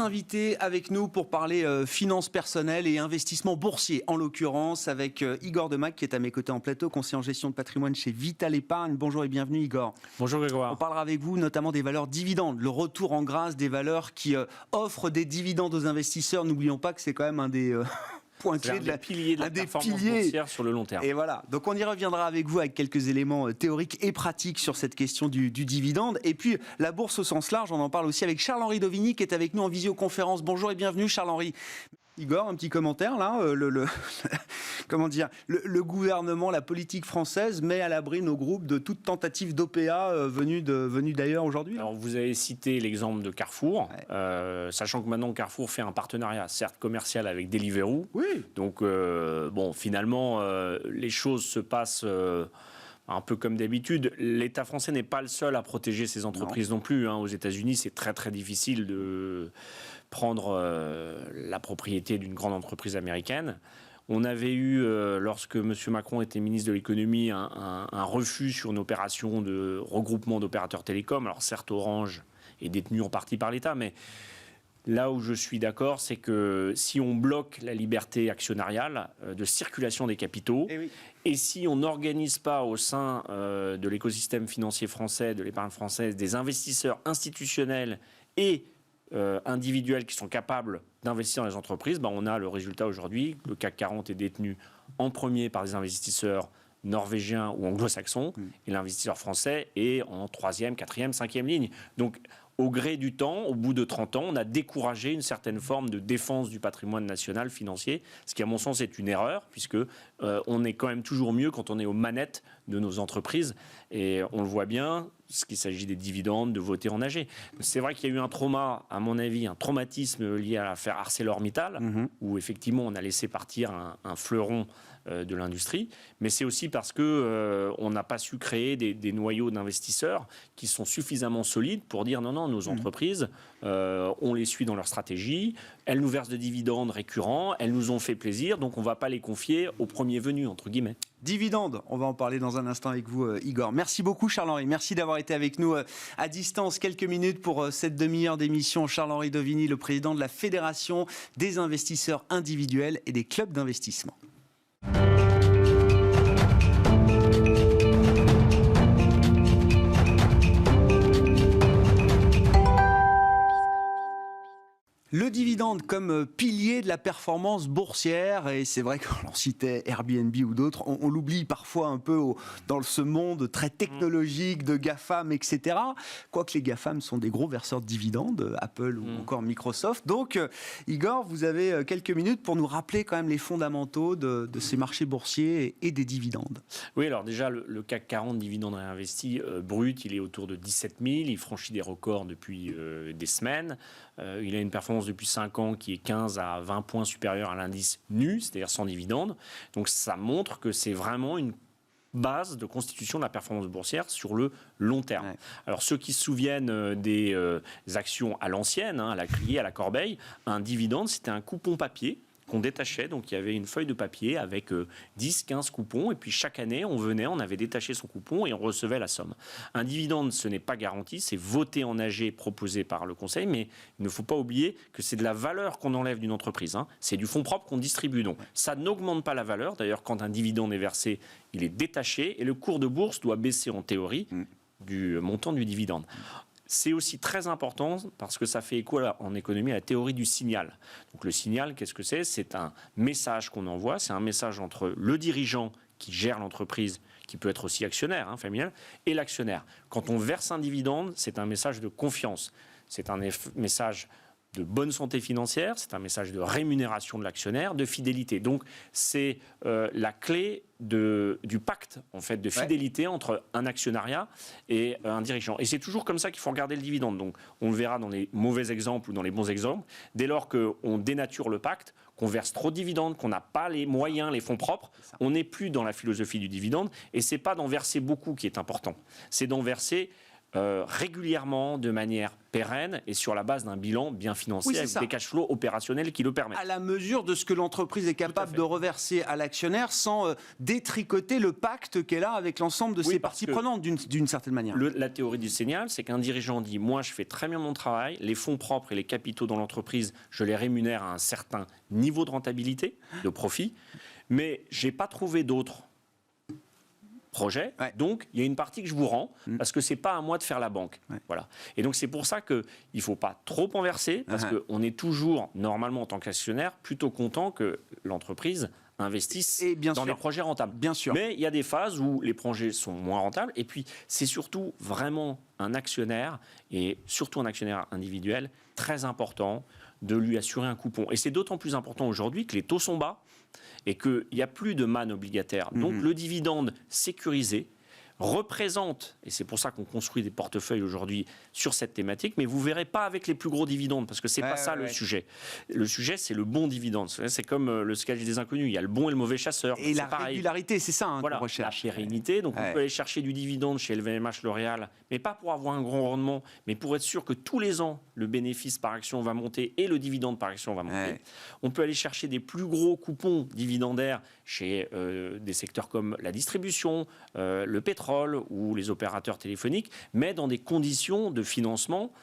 invités avec nous pour parler finances personnelles et investissement boursier, en l'occurrence avec Igor Demac qui est à mes côtés en plateau, conseiller en gestion de patrimoine chez Vital Épargne. Bonjour et bienvenue Igor. Bonjour Grégoire. On parlera avec vous notamment des valeurs dividendes, le retour en grâce des valeurs qui offrent des dividendes aux investisseurs. N'oublions pas que c'est quand même un des... point clé de la performance boursière sur le long terme. Et voilà, donc on y reviendra avec vous avec quelques éléments théoriques et pratiques sur cette question du dividende. Et puis la bourse au sens large, on en parle aussi avec Charles-Henri Dovigny qui est avec nous en visioconférence. Bonjour et bienvenue Charles-Henri. Igor, un petit commentaire là, comment dire, le gouvernement, la politique française met à l'abri nos groupes de toute tentative d'OPA venue d'ailleurs aujourd'hui. Alors vous avez cité l'exemple de Carrefour, sachant que maintenant Carrefour fait un partenariat certes commercial avec Deliveroo. Oui. Donc bon, finalement les choses se passent un peu comme d'habitude. L'État français n'est pas le seul à protéger ses entreprises non plus. Aux États-Unis, c'est très très difficile de prendre la propriété d'une grande entreprise américaine. On avait eu, lorsque M. Macron était ministre de l'économie, un refus sur une opération de regroupement d'opérateurs télécoms. Alors certes, Orange est détenu en partie par l'État, mais là où je suis d'accord, c'est que si on bloque la liberté actionnariale de circulation des capitaux, et si on n'organise pas au sein de l'écosystème financier français, de l'épargne française, des investisseurs institutionnels et individuels qui sont capables d'investir dans les entreprises, on a le résultat aujourd'hui. Le CAC 40 est détenu en premier par des investisseurs norvégiens ou anglo-saxons, et l'investisseur français est en 3e, 4e, 5e ligne. Donc, au gré du temps, au bout de 30 ans, on a découragé une certaine forme de défense du patrimoine national financier, ce qui, à mon sens, est une erreur, puisque on est quand même toujours mieux quand on est aux manettes de nos entreprises. Et on le voit bien, ce qu'il s'agit des dividendes, de voter en AG. C'est vrai qu'il y a eu un trauma, à mon avis, un traumatisme lié à l'affaire ArcelorMittal, où effectivement on a laissé partir un fleuron de l'industrie, mais c'est aussi parce que on n'a pas su créer des noyaux d'investisseurs qui sont suffisamment solides pour dire non, nos entreprises, on les suit dans leur stratégie, elles nous versent de dividendes récurrents, elles nous ont fait plaisir, donc on ne va pas les confier au premier venu, entre guillemets. Dividendes, on va en parler dans un instant avec vous, Igor. Merci beaucoup, Charles-Henri. Merci d'avoir été avec nous à distance quelques minutes pour cette demi-heure d'émission. Charles-Henri Dovigny, le président de la Fédération des investisseurs individuels et des clubs d'investissement. Le dividende comme pilier de la performance boursière, et c'est vrai qu'on citait Airbnb ou d'autres, on l'oublie parfois un peu dans ce monde très technologique de GAFAM, etc. Quoique les GAFAM sont des gros verseurs de dividendes, Apple ou encore Microsoft. Donc, Igor, vous avez quelques minutes pour nous rappeler quand même les fondamentaux de ces marchés boursiers et des dividendes. Oui, alors déjà, le CAC 40 dividendes réinvestis brut, il est autour de 17 000. Il franchit des records depuis des semaines. Il a une performance depuis 5 ans qui est 15 à 20 points supérieure à l'indice nu, c'est-à-dire sans dividende. Donc ça montre que c'est vraiment une base de constitution de la performance boursière sur le long terme. Alors ceux qui se souviennent des actions à l'ancienne, à la criée, à la corbeille, un dividende, c'était un coupon papier qu'on détachait, donc il y avait une feuille de papier avec 10, 15 coupons, et puis chaque année, on avait détaché son coupon et on recevait la somme. Un dividende, ce n'est pas garanti, c'est voté en AG proposé par le conseil, mais il ne faut pas oublier que c'est de la valeur qu'on enlève d'une entreprise, c'est du fonds propre qu'on distribue, donc ça n'augmente pas la valeur. D'ailleurs, quand un dividende est versé, il est détaché, et le cours de bourse doit baisser en théorie du montant du dividende. C'est aussi très important parce que ça fait écho en économie à la théorie du signal. Donc le signal, qu'est-ce que c'est ? C'est un message qu'on envoie, c'est un message entre le dirigeant qui gère l'entreprise, qui peut être aussi actionnaire, familial, et l'actionnaire. Quand on verse un dividende, c'est un message de confiance, c'est un message de bonne santé financière, c'est un message de rémunération de l'actionnaire, de fidélité. Donc c'est la clé du pacte en fait de fidélité entre un actionnariat et un dirigeant. Et c'est toujours comme ça qu'il faut regarder le dividende. Donc on le verra dans les mauvais exemples ou dans les bons exemples. Dès lors qu'on dénature le pacte, qu'on verse trop de dividendes, qu'on n'a pas les moyens, les fonds propres, on n'est plus dans la philosophie du dividende. Et c'est pas d'en verser beaucoup qui est important. C'est d'en verser régulièrement, de manière pérenne et sur la base d'un bilan bien financé, Oui, avec des cash flows opérationnels qui le permettent. À la mesure de ce que l'entreprise est capable de reverser à l'actionnaire sans détricoter le pacte qu'elle a avec l'ensemble de ses parties prenantes d'une certaine manière. La théorie du signal, c'est qu'un dirigeant dit « moi, je fais très bien mon travail, les fonds propres et les capitaux dans l'entreprise, je les rémunère à un certain niveau de rentabilité, de profit, mais je n'ai pas trouvé d'autres projet, donc il y a une partie que je vous rends parce que c'est pas à moi de faire la banque. Voilà. Et donc c'est pour ça qu'il ne faut pas trop en verser parce qu'on est toujours, normalement en tant qu'actionnaire, plutôt content que l'entreprise investisse dans des projets rentables. Bien sûr. Mais il y a des phases où les projets sont moins rentables et puis c'est surtout vraiment un actionnaire et surtout un actionnaire individuel très important de lui assurer un coupon. Et c'est d'autant plus important aujourd'hui que les taux sont bas et qu'il n'y a plus de manne obligataire. Donc le dividende sécurisé représente, et c'est pour ça qu'on construit des portefeuilles aujourd'hui sur cette thématique, mais vous ne verrez pas avec les plus gros dividendes, parce que ce n'est pas ça le sujet. Le sujet, c'est le bon dividende. C'est comme le sketch des inconnus, il y a le bon et le mauvais chasseur. Et la régularité, c'est ça qu'on recherche. La pérennité, donc on peut aller chercher du dividende chez LVMH, L'Oréal, mais pas pour avoir un grand rendement, mais pour être sûr que tous les ans, le bénéfice par action va monter et le dividende par action va monter. On peut aller chercher des plus gros coupons dividendaires chez des secteurs comme la distribution, le pétrole, ou les opérateurs téléphoniques, mais dans des conditions de financement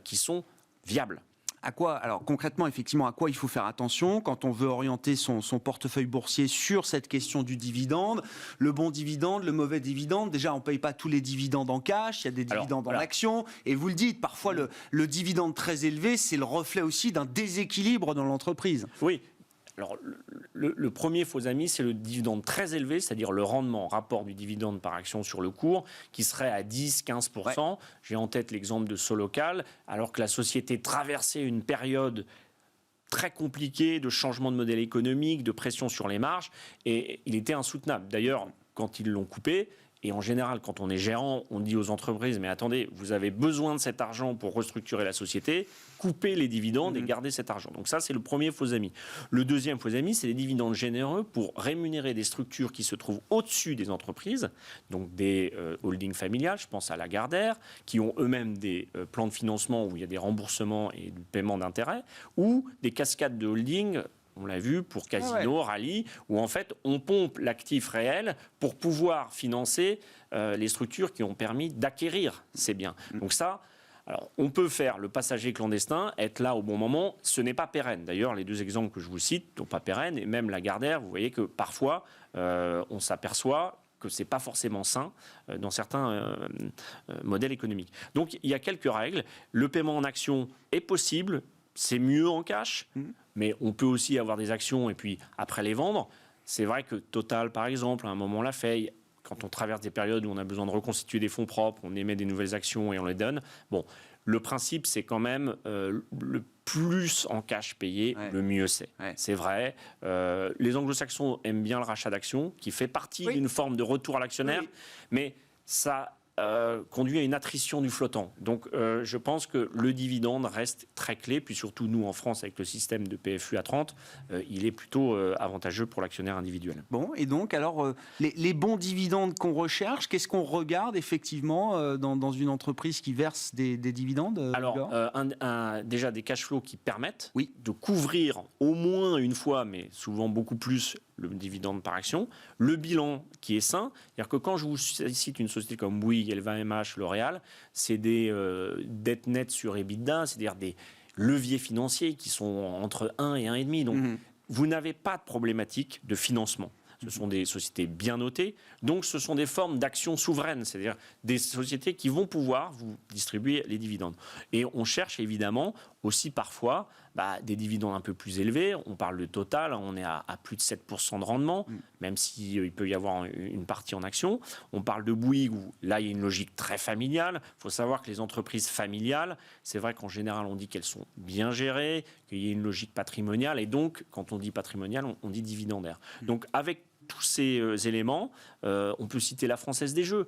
qui sont viables. À quoi, alors concrètement, effectivement, à quoi il faut faire attention quand on veut orienter son portefeuille boursier sur cette question du dividende, le bon dividende, le mauvais dividende. Déjà, on ne paye pas tous les dividendes en cash, il y a des dividendes en actions. Et vous le dites, parfois le dividende très élevé, c'est le reflet aussi d'un déséquilibre dans l'entreprise. Oui. Alors, le premier faux ami, c'est le dividende très élevé, c'est-à-dire le rendement, rapport du dividende par action sur le cours, qui serait à 10-15%. J'ai en tête l'exemple de Solocal, alors que la société traversait une période très compliquée de changement de modèle économique, de pression sur les marges, et il était insoutenable. D'ailleurs, quand ils l'ont coupé, et en général, quand on est gérant, on dit aux entreprises, mais attendez, vous avez besoin de cet argent pour restructurer la société, coupez les dividendes et gardez cet argent. Donc ça, c'est le premier faux ami. Le deuxième faux ami, c'est les dividendes généreux pour rémunérer des structures qui se trouvent au-dessus des entreprises, donc des holdings familiales, je pense à Lagardère, qui ont eux-mêmes des plans de financement où il y a des remboursements et du paiement d'intérêts, ou des cascades de holdings. On l'a vu pour Casino, Rallye, où en fait on pompe l'actif réel pour pouvoir financer les structures qui ont permis d'acquérir ces biens. Donc ça, alors, on peut faire le passager clandestin, être là au bon moment, ce n'est pas pérenne. D'ailleurs, les deux exemples que je vous cite ne sont pas pérennes, et même Lagardère, vous voyez que parfois on s'aperçoit que ce n'est pas forcément sain dans certains modèles économiques. Donc il y a quelques règles. Le paiement en action est possible. C'est mieux en cash, mais on peut aussi avoir des actions et puis après les vendre. C'est vrai que Total, par exemple, à un moment l'a fait. Quand on traverse des périodes où on a besoin de reconstituer des fonds propres, on émet des nouvelles actions et on les donne. Bon, le principe, c'est quand même le plus en cash payé, le mieux c'est. C'est vrai. Les anglo-saxons aiment bien le rachat d'actions, qui fait partie d'une forme de retour à l'actionnaire, mais ça conduit à une attrition du flottant. Donc je pense que le dividende reste très clé, puis surtout nous en France avec le système de PFU à 30, il est plutôt avantageux pour l'actionnaire individuel. Bon, et donc alors les bons dividendes qu'on recherche, qu'est-ce qu'on regarde effectivement dans une entreprise qui verse des dividendes Alors déjà des cash flows qui permettent de couvrir au moins une fois, mais souvent beaucoup plus, le dividende par action, le bilan qui est sain, c'est-à-dire que quand je vous cite une société comme Bouygues, LVMH, L'Oréal, c'est des dettes nettes sur EBITDA, c'est-à-dire des leviers financiers qui sont entre 1 et 1,5. Donc vous n'avez pas de problématique de financement. Ce sont des sociétés bien notées, donc ce sont des formes d'actions souveraines, c'est-à-dire des sociétés qui vont pouvoir vous distribuer les dividendes. Et on cherche évidemment aussi parfois des dividendes un peu plus élevés. On parle de Total, on est à plus de 7% de rendement, même s'il peut y avoir une partie en action. On parle de Bouygues, où là il y a une logique très familiale. Il faut savoir que les entreprises familiales, c'est vrai qu'en général on dit qu'elles sont bien gérées, qu'il y a une logique patrimoniale, et donc quand on dit patrimonial, on dit dividendaire. Donc avec tous ces éléments, on peut citer la Française des Jeux,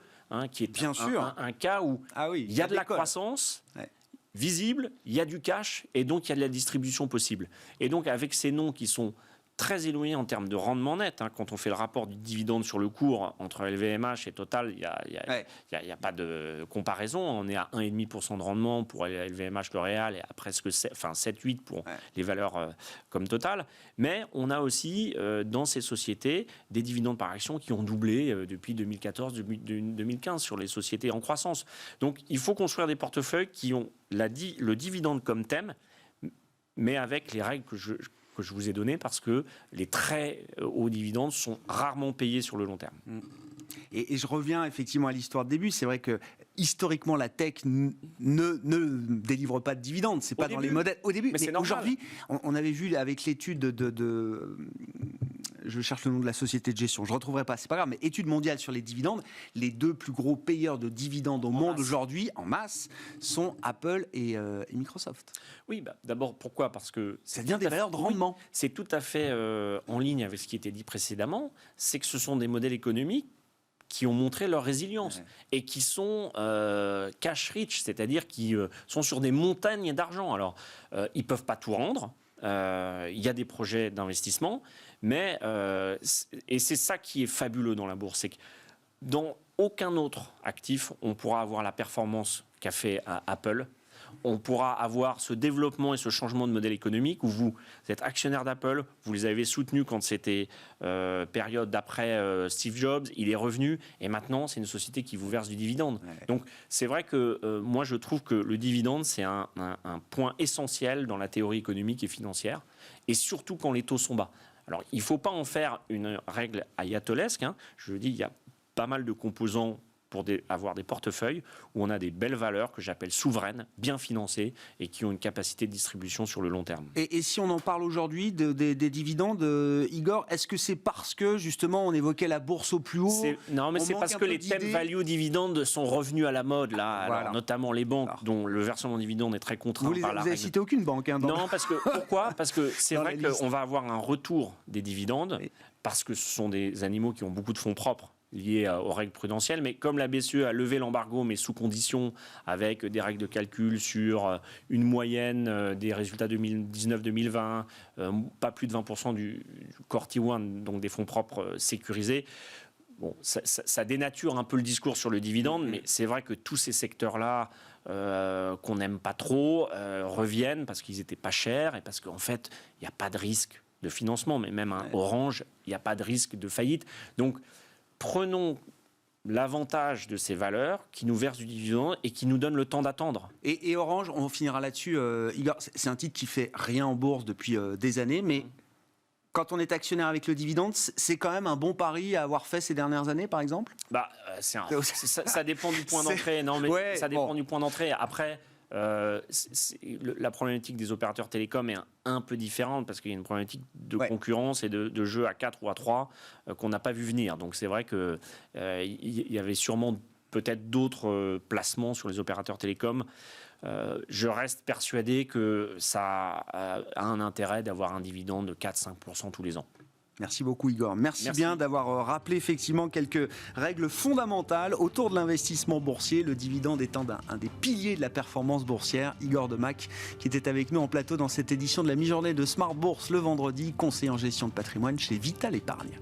qui est bien sûr un cas où il y a de la croissance visible, il y a du cash, et donc il y a de la distribution possible. Et donc avec ces noms qui sont très éloigné en termes de rendement net. Quand on fait le rapport du dividende sur le cours entre LVMH et Total, il n'y a pas de comparaison. On est à 1,5% de rendement pour LVMH, L'Oréal, et à presque 7-8% pour les valeurs comme Total. Mais on a aussi dans ces sociétés des dividendes par action qui ont doublé depuis 2014-2015 sur les sociétés en croissance. Donc il faut construire des portefeuilles qui ont le dividende comme thème, mais avec les règles que je vous ai données, parce que les très hauts dividendes sont rarement payés sur le long terme. Et je reviens effectivement à l'histoire de début. C'est vrai que historiquement, la tech ne délivre pas de dividendes. C'est pas dans les modèles au début. Mais aujourd'hui, on avait vu avec l'étude je cherche le nom de la société de gestion, je ne retrouverai pas, c'est pas grave, mais étude mondiale sur les dividendes, les deux plus gros payeurs de dividendes au monde aujourd'hui, en masse, sont Apple et Microsoft. Oui, d'abord, pourquoi ? Parce que ça devient des valeurs de rendement. Oui, c'est tout à fait en ligne avec ce qui était dit précédemment, c'est que ce sont des modèles économiques qui ont montré leur résilience et qui sont cash rich, c'est-à-dire qui sont sur des montagnes d'argent. Alors, ils ne peuvent pas tout rendre. Il y a des projets d'investissement, mais et c'est ça qui est fabuleux dans la bourse, c'est que dans aucun autre actif, on pourra avoir la performance qu'a fait Apple. On pourra avoir ce développement et ce changement de modèle économique où vous êtes actionnaire d'Apple, vous les avez soutenus quand c'était période d'après Steve Jobs, il est revenu et maintenant c'est une société qui vous verse du dividende. Ouais. Donc c'est vrai que moi je trouve que le dividende c'est un point essentiel dans la théorie économique et financière, et surtout quand les taux sont bas. Alors il ne faut pas en faire une règle ayatolesque, je dis il y a pas mal de composants pour avoir des portefeuilles où on a des belles valeurs que j'appelle souveraines, bien financées et qui ont une capacité de distribution sur le long terme. Et si on en parle aujourd'hui des dividendes, Igor, est-ce que c'est parce que justement on évoquait la bourse au plus haut ? Non, mais c'est parce que les thèmes value dividende sont revenus à la mode, là, voilà. Alors, notamment les banques dont le versement de dividende est très contraint par la règle. Vous n'avez cité aucune banque Non, parce que pourquoi ? Parce que c'est vrai qu'on va avoir un retour des dividendes, parce que ce sont des animaux qui ont beaucoup de fonds propres liées aux règles prudentielles, mais comme la BCE a levé l'embargo, mais sous condition, avec des règles de calcul sur une moyenne des résultats 2019-2020, pas plus de 20% du Core T1, donc des fonds propres sécurisés. Bon, ça dénature un peu le discours sur le dividende, mais c'est vrai que tous ces secteurs-là qu'on n'aime pas trop reviennent parce qu'ils n'étaient pas chers et parce qu'en fait, il n'y a pas de risque de financement, mais même un Orange, il n'y a pas de risque de faillite. Donc, prenons l'avantage de ces valeurs qui nous versent du dividende et qui nous donnent le temps d'attendre. Et Orange, on finira là-dessus. Igor, c'est un titre qui fait rien en bourse depuis des années, mais quand on est actionnaire avec le dividende, c'est quand même un bon pari à avoir fait ces dernières années, par exemple ? Ça dépend du point d'entrée. Non, mais ça dépend du point d'entrée. Après, la problématique des opérateurs télécoms est un peu différente parce qu'il y a une problématique de concurrence et de jeu à 4 ou à 3 qu'on n'a pas vu venir. Donc c'est vrai qu'il y avait sûrement peut-être d'autres placements sur les opérateurs télécoms. Je reste persuadé que ça a un intérêt d'avoir un dividende de 4-5% tous les ans. Merci beaucoup Igor. Merci bien d'avoir rappelé effectivement quelques règles fondamentales autour de l'investissement boursier, le dividende étant un des piliers de la performance boursière. Igor Demac qui était avec nous en plateau dans cette édition de la mi-journée de Smart Bourse le vendredi, conseiller en gestion de patrimoine chez Vital Épargne.